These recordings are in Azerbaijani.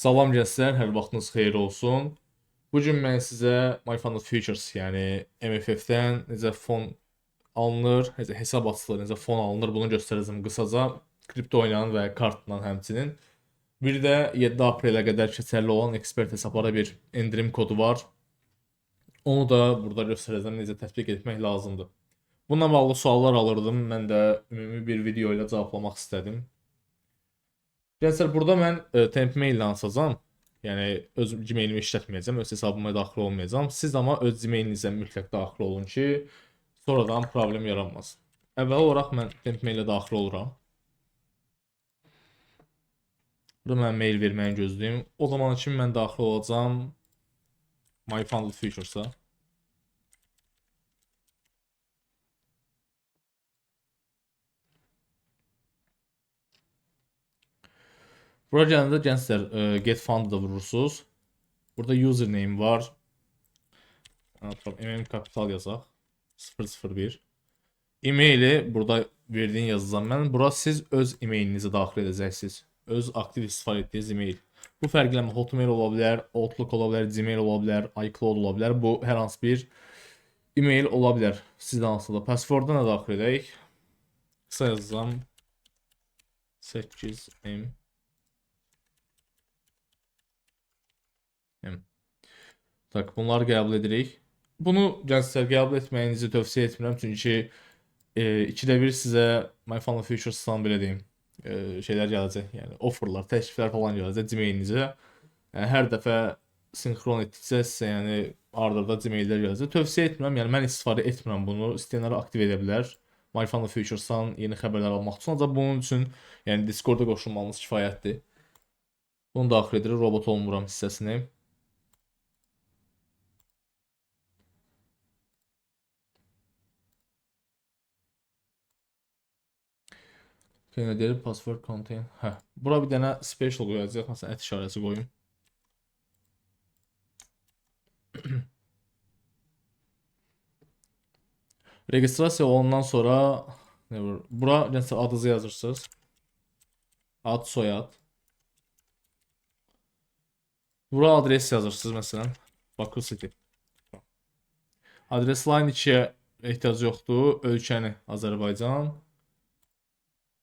Salam gənclər, hər vaxtınız xeyir olsun. Bu gün mən sizə My Fund Futures, yəni MFF-dən necə fon alınır, necə hesab açılır, necə fon alınır, bunu göstərəcəm qısaca. Kripto ilə və kartla həmçinin. Bir də 7 aprelə qədər keçərli olan ekspert hesablara bir endirim kodu var. Onu da burada göstərəcəm necə tətbiq etmək lazımdır. Bununla bağlı suallar alırdım. Mən də ümumi bir video ilə cavablamaq istədim. Gənclər, burada mən temp mail ilə açacağam. Yəni öz Gmailimi işlətməyəcəm, öz hesabıma daxil olmayacağam. Siz amma öz Gmailinizə mütləq daxil olun ki, sonradan problem yaranmasın. Əvvəl olaraq mən temp mail ilə daxil oluram. Burada mən mail verməyini gözləyim. O zaman üçün mən daxil olacağam My Fund Futures'a. Bura gələndə gənclər Get Fund'da vurursunuz. Burada username var. MM Capital yazaq. 001. E-maili burada verdiyin yazacağım mən. Bura siz öz e-mailinizi daxil edəcəksiniz. Öz aktiv istifadə etdiyiniz e-mail. Bu fərqlənmə Hotmail ola bilər, Outlook ola bilər, Gmail ola bilər, iCloud ola bilər. Bu hər hansı bir e-mail ola bilər. Sizdə hansıdır? Password'a nə daxil edək? Qısa yazacağım. 8M. Tak, bunları qəbul edirik. Bunu gənclər qəbul etməyinizi tövsiyə etmirəm, çünki ikidə bir sizə My Fund Futures'dan belə deyim, şeylər gələcək, yəni offerlar, təkliflər falan gələcək Gmailinizə. Yəni hər dəfə sinxron etdikcə sizə yəni ard-arda Gmaillər gələcək. Tövsiyə etmirəm, yəni mən istifadə etmirəm bunu. İstəyənlər aktiv edə bilər. My Fund Futures'dan yeni xəbərlər almaq üçün, ancaq bunun üçün yəni Discord-a qoşulmanız kifayətdir. Bunu daxil edirik, robot olmuram hissəsini. Qeyd edelim, password contain. Hə, bura bir dənə special qoyacaq, məsələn, işarəsi qoyum. Registrasiya olandan sonra bura nəsə adınızı yazırsınız. Ad, soyad. Bura adres yazırsınız, məsələn, Baku City. Adres line 2-yə ehtiyac yoxdur. Ölkəni Azərbaycan.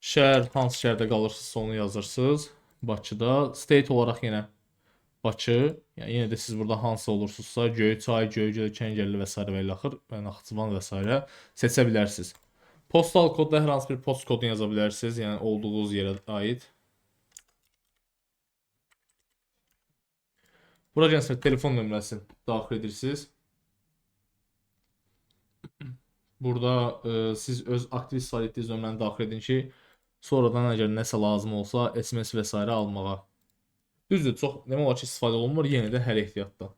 Şəhər, hansı şəhərdə qalırsınızsa onu yazırsınız. Bakıda. State olaraq yenə Bakı. Yəni yenə də siz burada hansı olursunuzsa, Göyçay, Göygöl, Kəngərli və s. və ilə axır, və Naxçıvan və s. seçə bilərsiniz. Postal kodda hər hansı bir post kodunu yaza bilərsiniz, yəni olduğunuz yerə aid. Bura gəlsə telefon nömrəsini daxil edirsiniz. Burada siz öz aktiv istifadə etdiyiniz nömrəni daxil edin ki, sonradan əgər nəsə lazım olsa SMS və s. almağa. Düzdür, çox demək olar ki, istifadə olunmur, yenə də hər ehtiyatda.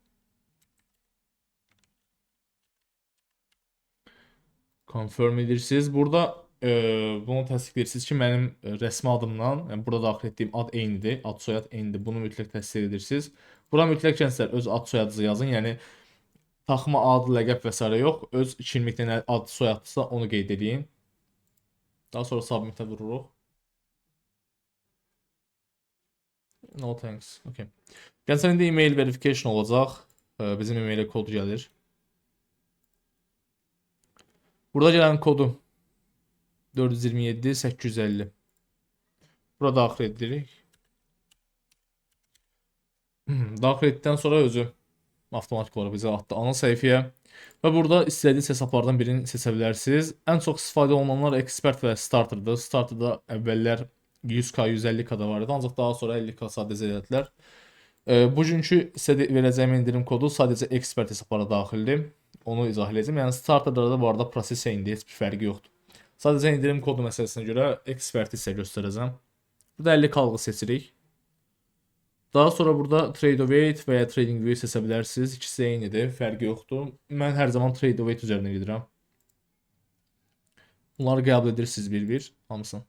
Confirm edirsiniz. Burada bunu təsdiqləyirsiniz ki, mənim rəsmi adımdan, yəni burada daxil etdiyim ad eynidir, ad soyad eynidir. Bunu mütləq təsdiq edirsiniz. Bura mütləq gənclər öz ad soyadınızı yazın. Yəni taxma ad, ləqəb və s. yox. Öz kimlikdə nə ad soyaddısa onu qeyd edin. Daha sonra submit-ə vururuq. No thanks. Okay. Gəlsən indi email verification olacaq. Bizim email'e kod gəlir. Burada gələn kodu 427 850. Burada daxil edirik. Daxil etdikdən sonra özü avtomatik olaraq bizə atdı ana səhifəyə. Və burada istədiyiniz hesablardan birini seçə bilərsiniz. Ən çox istifadə olunanlar Expert və Starter'dır. Starter'da əvvəllər 100k, 150k da var idi, ancaq daha sonra 50k sadəcə elədilər. Bugünkü sizə verəcəyim indirim kodu sadəcə Expert hesablara daxildir. Onu izah edəcəm. Yəni Starter'da da bu arada prosesə indi heç bir fərqi yoxdur. Sadəcə indirim kodu məsələsinə görə Expert'i sizə göstərəcəm. Burada 50 kalğı seçirik. Daha sonra burada Trade Weight və ya Trading View seçə bilərsiniz. İkisi eynidir, fərqi yoxdur. Mən hər zaman Trade Weight üzərinə gedirəm. Bunları qəbul edirsiniz bir-bir, hamısını.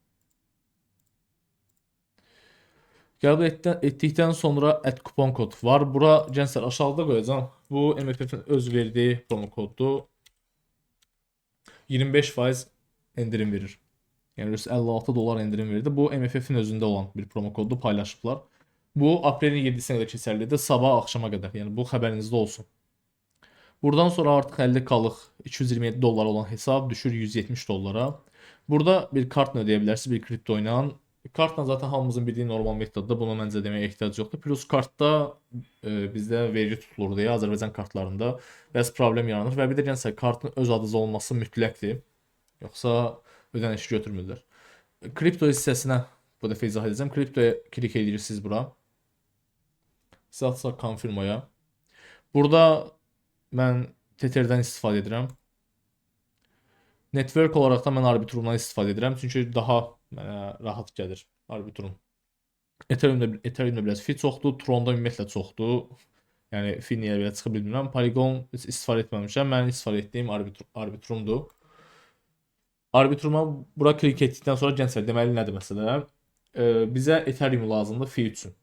Qəbul etdikdən sonra add kupon kod var. Bura gənclər aşağıda qoyacağam. Bu MFF-in öz verdiyi promo koddur. 25% endirim verir. Yəni $56 endirim verdi. Bu MFF-in özündə olan bir promo koddur, paylaşıblar. Bu aprelin 7-sinə qədər keçərlidir. Sabah axşama qədər. Yəni bu xəbərinizdə olsun. Buradan sonra artıq əldə qalıq 227 dollar olan hesab düşür 170 dollara. Burada bir kartla ödəyə bilərsiniz, bir kripto ilə. Kartla zaten hamımızın bildiyi normal metoddur. Buna məncə deməyə ehtiyac yoxdur. Plus kartda bizdə vergi tutulur deyə Azərbaycan kartlarında bəzi problem yaranır və bir də gəlsə kartın öz adınızda olması mütləqdir. Yoxsa ödənişi götürmürlər. Kripto hissəsinə bu dəfə izah edəcəm. Kriptoya klik edirsiniz bura. Satsa konfirmaya. Burada mən Tetherdən istifadə edirəm. Network olaraq da mən Arbitrumdan istifadə edirəm. Çünki daha mənə rahat gəlir Arbitrum. Ethereum-da biraz fi çoxdur. Tronda ümumiyyətlə çoxdur. Yəni fi niyə belə çıxa bilmirəm. Polygon heç istifadə etməmişəm. Mən istifadə etdiyim Arbitrumdur. Arbitruma bura klik etdikdən sonra gənclər deməli nədir məsələ? Bizə Ethereum lazımdır fi üçün.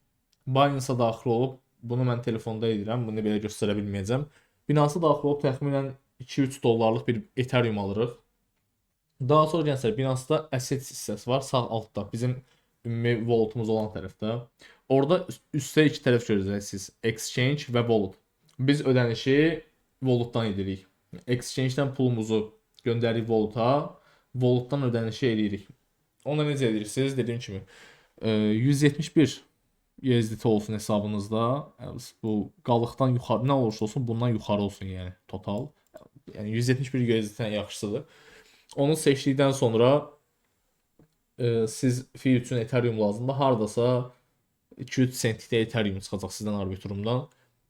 Binance-a daxil olub bunu mən telefonda edirəm. Bunu belə göstərə bilməyəcəm. Binance-a daxil olub təxminən 2-3 dollarlıq bir Ethereum alırıq. Daha sonra gənclər Binance-da assets hissəsi var sağ altda. Bizim ümumi walletumuz olan tərəfdə. Orada üstdə iki tərəf görəcəksiniz. Exchange və wallet. Biz ödənişi walletdan edirik. Exchange-dən pulumuzu göndəririk wallet-a. Wallet-dan ödənişi edirik. Onu necə edirsiniz? Dediyim kimi 171 USDT olsun hesabınızda. Bu qalıqdan yuxarı nə olursa olsun bundan yuxarı olsun yəni total. Yəni 171 USDT-dən yaxşısıdır. Onu seçdikdən sonra siz fi üçün Ethereum lazımdır. Hardasa 2-3 sentlikdə Ethereum çıxacaq sizdən Arbitrumdan.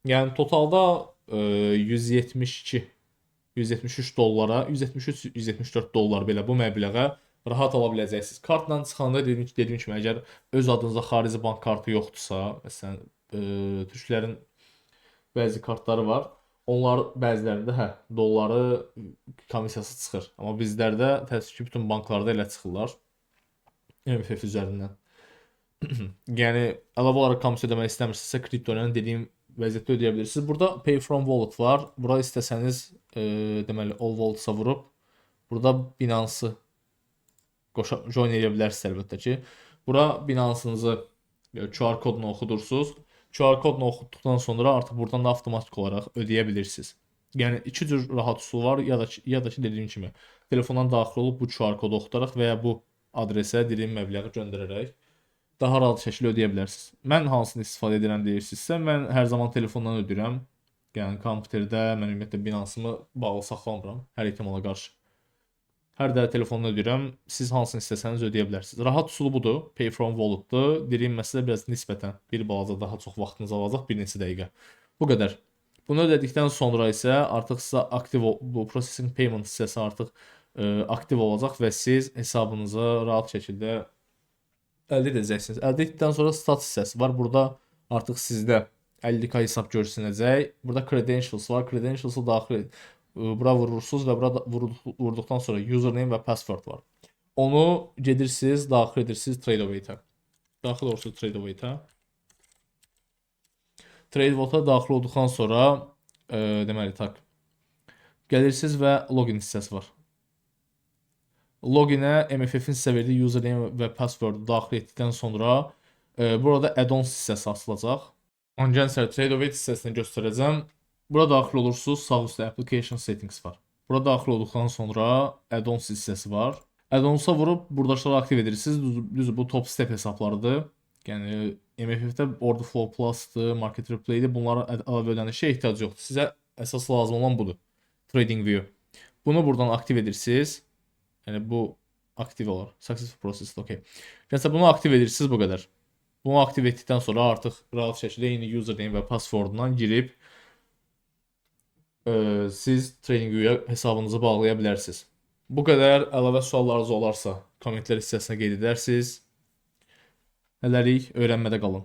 Yəni totalda 172 173 dollara, 173-174 dollar belə bu məbləğə rahat ala biləcəksiniz. Kartla çıxanda dediyim kimi əgər öz adınıza xarici bank kartı yoxdursa, məsələn türklərin bəzi kartları var. Onlar bəzilərində dolları komissiyası çıxır. Amma bizlərdə təəssüf ki bütün banklarda elə çıxırlar. MFF üzərindən. Yəni əlavə olaraq komissiya ödəmək istəmirsinizsə kripto ilə dediyim vəziyyətdə ödəyə bilirsiniz. Burada Pay from Wallet var. Bura istəsəniz deməli All Wallet-a vurub burada Binance-ı join edə bilərsiniz əlbəttə ki. Bura Binance-ınızı QR kodunu oxudursunuz. QR kodunu oxutduqdan sonra artıq buradan da avtomatik olaraq ödəyə bilirsiniz. Yəni iki cür rahat üsul var ya da ki dediyim kimi telefondan daxil olub bu QR kodu oxudaraq və ya bu adresə dediyim məbləği göndərərək daha rahat şəkildə ödəyə bilərsiniz. Mən hansını istifadə edirəm deyirsinizsə, mən hər zaman telefondan ödəyirəm. Yəni kompüterdə mən ümumiyyətlə Binance-ımı bağlı saxlamıram hər ehtimala qarşı. Hər də telefondan ödəyirəm. Siz hansını istəsəniz ödəyə bilərsiniz. Rahat üsulu budur. Pay from Wallet-dır. Dediyim məsələ biraz nisbətən bir balaca daha çox vaxtınızı alacaq, bir neçə dəqiqə. Bu qədər. Bunu ödədikdən sonra isə artıq sizə aktiv bu processing payment hissəsi artıq aktiv olacaq və siz hesabınızı rahat şəkildə əldə edəcəksiniz. Əldə etdikdən sonra stat hissəsi var. Burada artıq sizdə 50k hesab görsənəcək. Burada credentials var. Credentials-ı daxil bura vurursunuz və bura vurduqdan sonra username və password var. Onu gedirsiniz, daxil edirsiniz Tradeovate-ə. Daxil olursunuz Tradeovate-ə. Tradeovate-a daxil olduqdan sonra deməli tak. Gəlirsiniz və login hissəsi var. Loginə MFF-in sizə verdiyi username və password daxil etdikdən sonra burada add-ons hissəsi açılacaq. Ancaq Tradeovate hissəsini göstərəcəm. Bura daxil olursunuz, sağ üstdə application settings var. Bura daxil olduqdan sonra add-ons hissəsi var. Add-onsa vurub buradakıları aktiv edirsiniz. Düzdür, bu top step hesablarıdır. Yəni MFF-də Order Flow Plus-dır, Market Replay-dir. Bunlara əlavə ödənişə ehtiyac yoxdur. Sizə əsas lazım olan budur. Trading View. Bunu buradan aktiv edirsiniz. Yəni bu aktiv olar. Successful process, okay. Gəlsə bunu aktiv edirsiniz bu qədər. Bunu aktiv etdikdən sonra artıq rahat şəkildə eyni username və passwordundan girib siz TradingView-ya hesabınızı bağlaya bilərsiniz. Bu qədər. Əlavə suallarınız olarsa kommentlər hissəsinə qeyd edərsiniz. Hələlik öyrənmədə qalın.